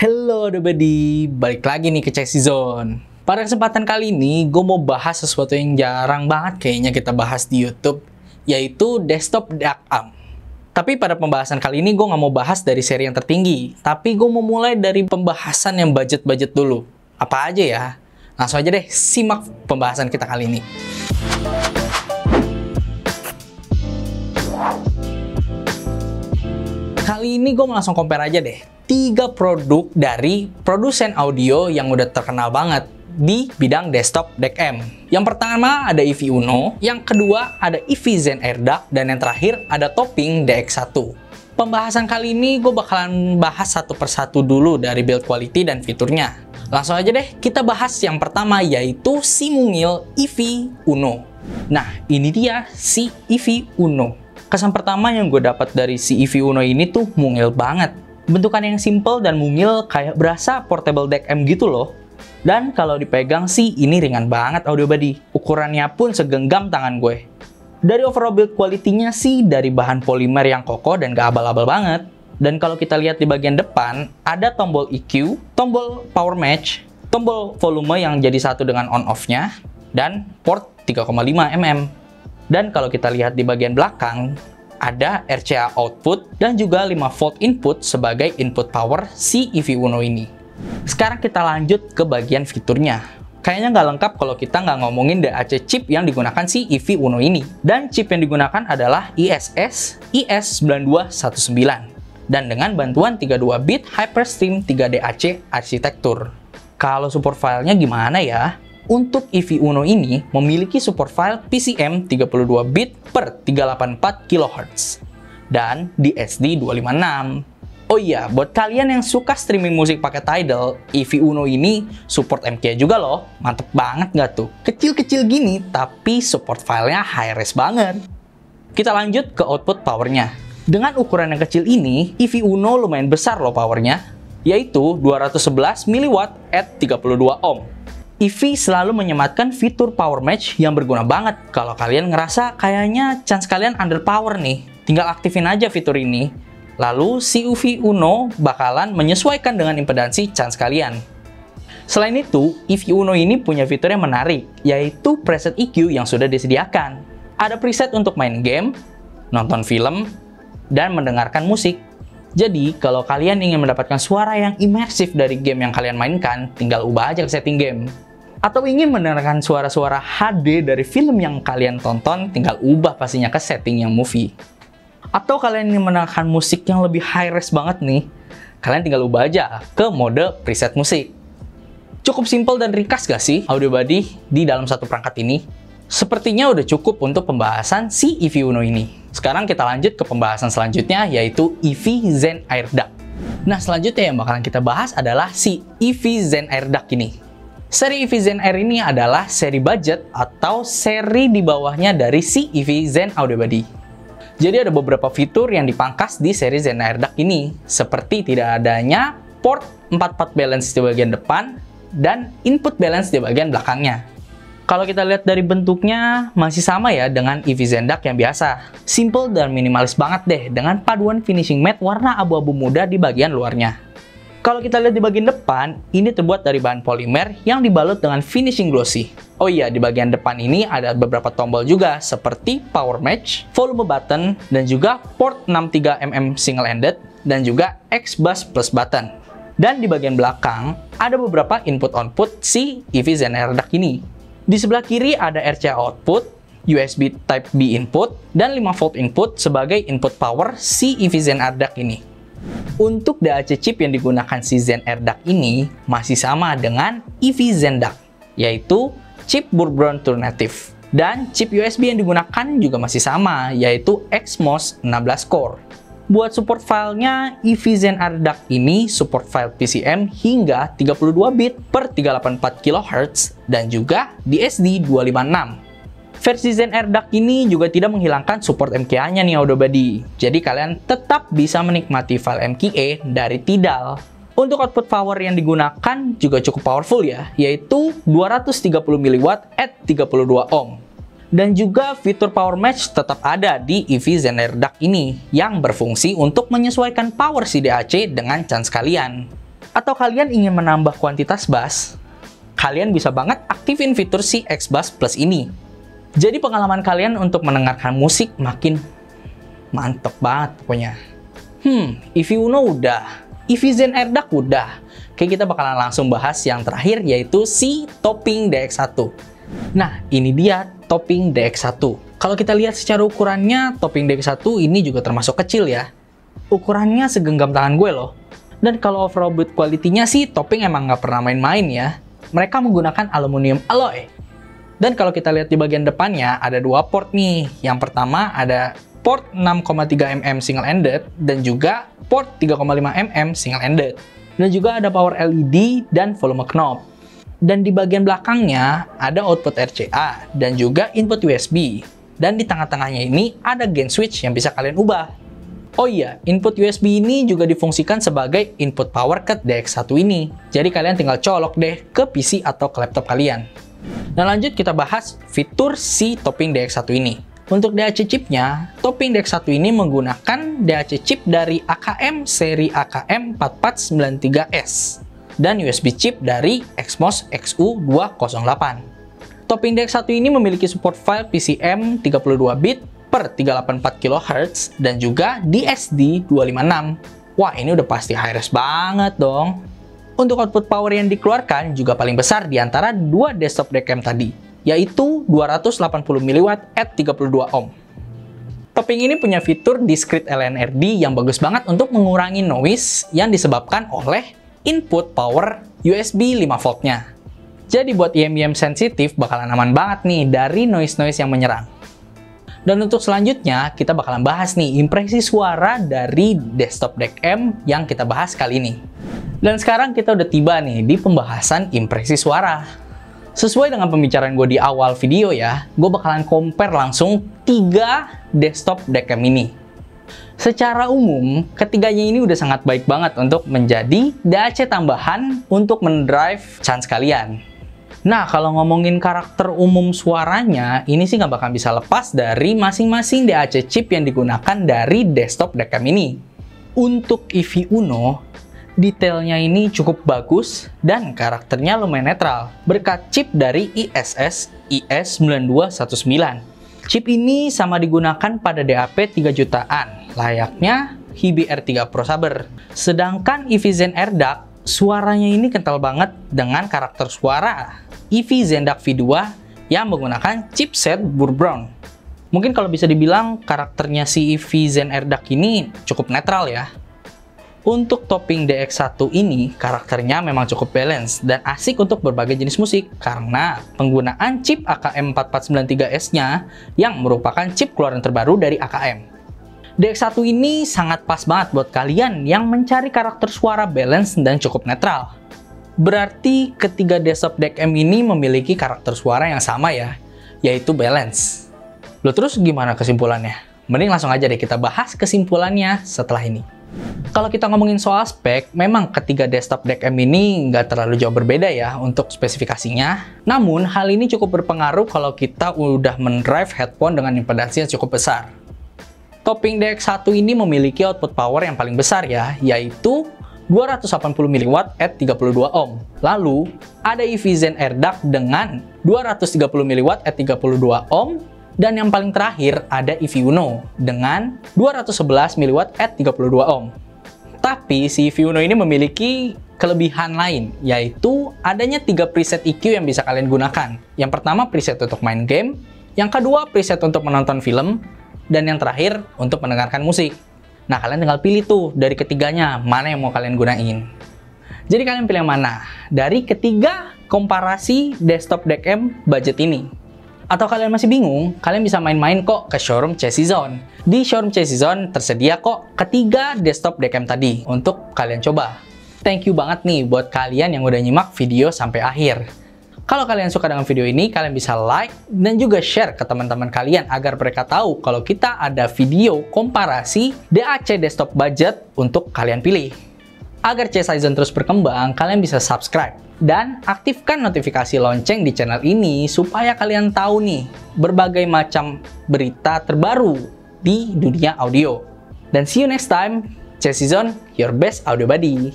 Hello everybody, balik lagi nih ke Chassis Zone. Pada kesempatan kali ini, gue mau bahas sesuatu yang jarang banget kayaknya kita bahas di YouTube, yaitu desktop DAC ARM. Tapi pada pembahasan kali ini, gue nggak mau bahas dari seri yang tertinggi, tapi gue mau mulai dari pembahasan yang budget-budget dulu. Apa aja ya? Langsung aja deh, simak pembahasan kita kali ini. Kali ini gue mau langsung compare aja deh 3 produk dari produsen audio yang udah terkenal banget di bidang desktop DAC M. Yang pertama ada EV Uno, yang kedua ada EV Zen Air DAC, dan yang terakhir ada Topping DX1. Pembahasan kali ini gue bakalan bahas satu persatu dulu dari build quality dan fiturnya. Langsung aja deh kita bahas yang pertama, yaitu si mungil EV Uno. Nah, ini dia si EV Uno. Kesan pertama yang gue dapat dari si EV Uno ini tuh mungil banget. Bentukan yang simple dan mungil kayak berasa portable DAC M gitu loh. Dan kalau dipegang sih ini ringan banget audio body. Ukurannya pun segenggam tangan gue. Dari overall build quality-nya sih dari bahan polimer yang kokoh dan gak abal-abal banget. Dan kalau kita lihat di bagian depan, ada tombol EQ, tombol power match, tombol volume yang jadi satu dengan on-off-nya, dan port 3,5 mm. Dan kalau kita lihat di bagian belakang, ada RCA output dan juga 5 volt input sebagai input power si EV Uno ini. Sekarang kita lanjut ke bagian fiturnya. Kayaknya nggak lengkap kalau kita nggak ngomongin DAC chip yang digunakan si EV Uno ini. Dan chip yang digunakan adalah ISS IS9219. Dan dengan bantuan 32-bit Hyperstream 3 DAC arsitektur. Kalau support filenya gimana ya? Untuk EV Uno ini memiliki support file PCM 32-bit per 384 kHz dan DSD 256. Oh iya, buat kalian yang suka streaming musik pakai Tidal, EV Uno ini support MK juga loh. Mantep banget nggak tuh? Kecil-kecil gini, tapi support filenya high-res banget. Kita lanjut ke output powernya. Dengan ukuran yang kecil ini, EV Uno lumayan besar loh powernya, yaitu 211 mW at 32 ohm. EV selalu menyematkan fitur power match yang berguna banget kalau kalian ngerasa kayaknya chance kalian underpower nih. Tinggal aktifin aja fitur ini. Lalu si EV Uno bakalan menyesuaikan dengan impedansi chance kalian. Selain itu, EV Uno ini punya fitur yang menarik, yaitu preset EQ yang sudah disediakan. Ada preset untuk main game, nonton film, dan mendengarkan musik. Jadi, kalau kalian ingin mendapatkan suara yang imersif dari game yang kalian mainkan, tinggal ubah aja ke setting game. Atau ingin mendengarkan suara-suara HD dari film yang kalian tonton, tinggal ubah pastinya ke setting yang movie. Atau kalian ingin mendengarkan musik yang lebih high-res banget nih, kalian tinggal ubah aja ke mode preset musik. Cukup simple dan ringkas gak sih audio body di dalam satu perangkat ini? Sepertinya udah cukup untuk pembahasan si EV Uno ini. Sekarang kita lanjut ke pembahasan selanjutnya, yaitu EV Zen Air DAC. Nah, selanjutnya yang bakalan kita bahas adalah si EV Zen Air DAC ini. Seri EV Zen Air ini adalah seri budget atau seri di bawahnya dari si EV Zen Audio Body. Jadi ada beberapa fitur yang dipangkas di seri Zen Air DAC ini, seperti tidak adanya port 4/4 balance di bagian depan dan input balance di bagian belakangnya. Kalau kita lihat dari bentuknya, masih sama ya dengan EV Zen DAC yang biasa. Simple dan minimalis banget deh, dengan paduan finishing matte warna abu-abu muda di bagian luarnya. Kalau kita lihat di bagian depan, ini terbuat dari bahan polimer yang dibalut dengan finishing glossy. Oh iya, di bagian depan ini ada beberapa tombol juga, seperti power match, volume button, dan juga port 63 mm single-ended, dan juga X-Bus plus button. Dan di bagian belakang, ada beberapa input-output si EV Zen Air DAC ini. Di sebelah kiri ada RCA output, USB Type-B input, dan 5 volt input sebagai input power si EV Zen Air DAC ini. Untuk DAC chip yang digunakan si Zen Air DAC ini masih sama dengan EV Zen DAC, yaitu chip Bourbon Turnative. Dan chip USB yang digunakan juga masih sama, yaitu XMOS 16 core. Buat support filenya, EV Zen Air DAC ini support file PCM hingga 32-bit per 384 kHz dan juga DSD 256. Versi Zen Air DAC ini juga tidak menghilangkan support MKA-nya nih audio body. Jadi kalian tetap bisa menikmati file MKA dari Tidal. Untuk output power yang digunakan juga cukup powerful ya, yaitu 230 mW at 32 ohm. Dan juga fitur power match tetap ada di EV Zen Air DAC ini yang berfungsi untuk menyesuaikan power si DAC dengan chance kalian. Atau kalian ingin menambah kuantitas bass, kalian bisa banget aktifin fitur si X-Bass Plus ini. Jadi pengalaman kalian untuk mendengarkan musik makin mantep banget pokoknya. EV Uno udah, EV Zen AirDAC udah. Oke, kita bakalan langsung bahas yang terakhir, yaitu si topping DX1. Nah, ini dia topping DX1. Kalau kita lihat secara ukurannya, topping DX1 ini juga termasuk kecil ya. Ukurannya segenggam tangan gue loh. Dan kalau overall build quality-nya sih, topping emang nggak pernah main-main ya. Mereka menggunakan aluminium alloy. Dan kalau kita lihat di bagian depannya, ada dua port nih. Yang pertama ada port 6,3 mm single-ended, dan juga port 3,5 mm single-ended. Dan juga ada power LED dan volume knob. Dan di bagian belakangnya ada output RCA, dan juga input USB. Dan di tengah-tengahnya ini ada gain switch yang bisa kalian ubah. Oh iya, input USB ini juga difungsikan sebagai input power ke DX1 ini. Jadi kalian tinggal colok deh ke PC atau ke laptop kalian. Nah lanjut kita bahas fitur si topping DX1 ini. Untuk DAC chipnya, topping DX1 ini menggunakan DAC chip dari AKM seri AKM 4493S dan USB chip dari Exmos XU208. Topping DX1 ini memiliki support file PCM 32 bit per 384 kHz dan juga DSD 256. Wah, ini udah pasti high-res banget dong. Untuk output power yang dikeluarkan juga paling besar di antara dua desktop DKM tadi, yaitu 280 mW at 32 ohm. Topping ini punya fitur discrete LNRD yang bagus banget untuk mengurangi noise yang disebabkan oleh input power USB 5 V-nya. Jadi buat IM-IM sensitif bakalan aman banget nih dari noise-noise yang menyerang. Dan untuk selanjutnya, kita bakalan bahas nih impresi suara dari desktop DKM yang kita bahas kali ini. Dan sekarang kita udah tiba nih di pembahasan impresi suara. Sesuai dengan pembicaraan gue di awal video ya, gue bakalan compare langsung 3 desktop DKM ini. Secara umum, ketiganya ini udah sangat baik banget untuk menjadi DAC tambahan untuk mendrive chance kalian. Nah, kalau ngomongin karakter umum suaranya, ini sih nggak bakal bisa lepas dari masing-masing DAC chip yang digunakan dari desktop DKM ini. Untuk EV Uno, detailnya ini cukup bagus dan karakternya lumayan netral, berkat chip dari ISS IS9219. Chip ini sama digunakan pada DAP 3 jutaan, layaknya Hibi R3 Pro Saber. Sedangkan EV Zen AirDAC, suaranya ini kental banget dengan karakter suara EV ZenDAC V2 yang menggunakan chipset Burr Brown. Mungkin kalau bisa dibilang karakternya si EV Zen AirDAC ini cukup netral ya. Untuk topping DX1 ini, karakternya memang cukup balance dan asik untuk berbagai jenis musik karena penggunaan chip AKM4493S-nya yang merupakan chip keluaran terbaru dari AKM. DX1 ini sangat pas banget buat kalian yang mencari karakter suara balance dan cukup netral. Berarti ketiga desktop DKM ini memiliki karakter suara yang sama ya, yaitu balance. Loh, terus gimana kesimpulannya? Mending langsung aja deh kita bahas kesimpulannya setelah ini. Kalau kita ngomongin soal spek, memang ketiga desktop DKM ini nggak terlalu jauh berbeda ya untuk spesifikasinya. Namun, hal ini cukup berpengaruh kalau kita udah mendrive headphone dengan impedansi yang cukup besar. Topping DX1 ini memiliki output power yang paling besar ya, yaitu 280 mW at 32 ohm. Lalu, ada EV Zen AirDAC dengan 230 mW at 32 ohm. Dan yang paling terakhir ada EV Uno dengan 211 mW at 32 ohm. Tapi si EV Uno ini memiliki kelebihan lain, yaitu adanya 3 preset EQ yang bisa kalian gunakan. Yang pertama preset untuk main game, yang kedua preset untuk menonton film, dan yang terakhir untuk mendengarkan musik. Nah, kalian tinggal pilih tuh dari ketiganya mana yang mau kalian gunain. Jadi kalian pilih yang mana dari ketiga komparasi desktop DKM budget ini. Atau kalian masih bingung, kalian bisa main-main kok ke showroom Chassis Zone. Di showroom Chassis Zone tersedia kok ketiga desktop DKM tadi untuk kalian coba. Thank you banget nih buat kalian yang udah nyimak video sampai akhir. Kalau kalian suka dengan video ini, kalian bisa like dan juga share ke teman-teman kalian agar mereka tahu kalau kita ada video komparasi DAC desktop budget untuk kalian pilih. Agar Chassis Zone terus berkembang, kalian bisa subscribe dan aktifkan notifikasi lonceng di channel ini supaya kalian tahu nih berbagai macam berita terbaru di dunia audio. Dan see you next time, Chassis Zone, your best audio buddy.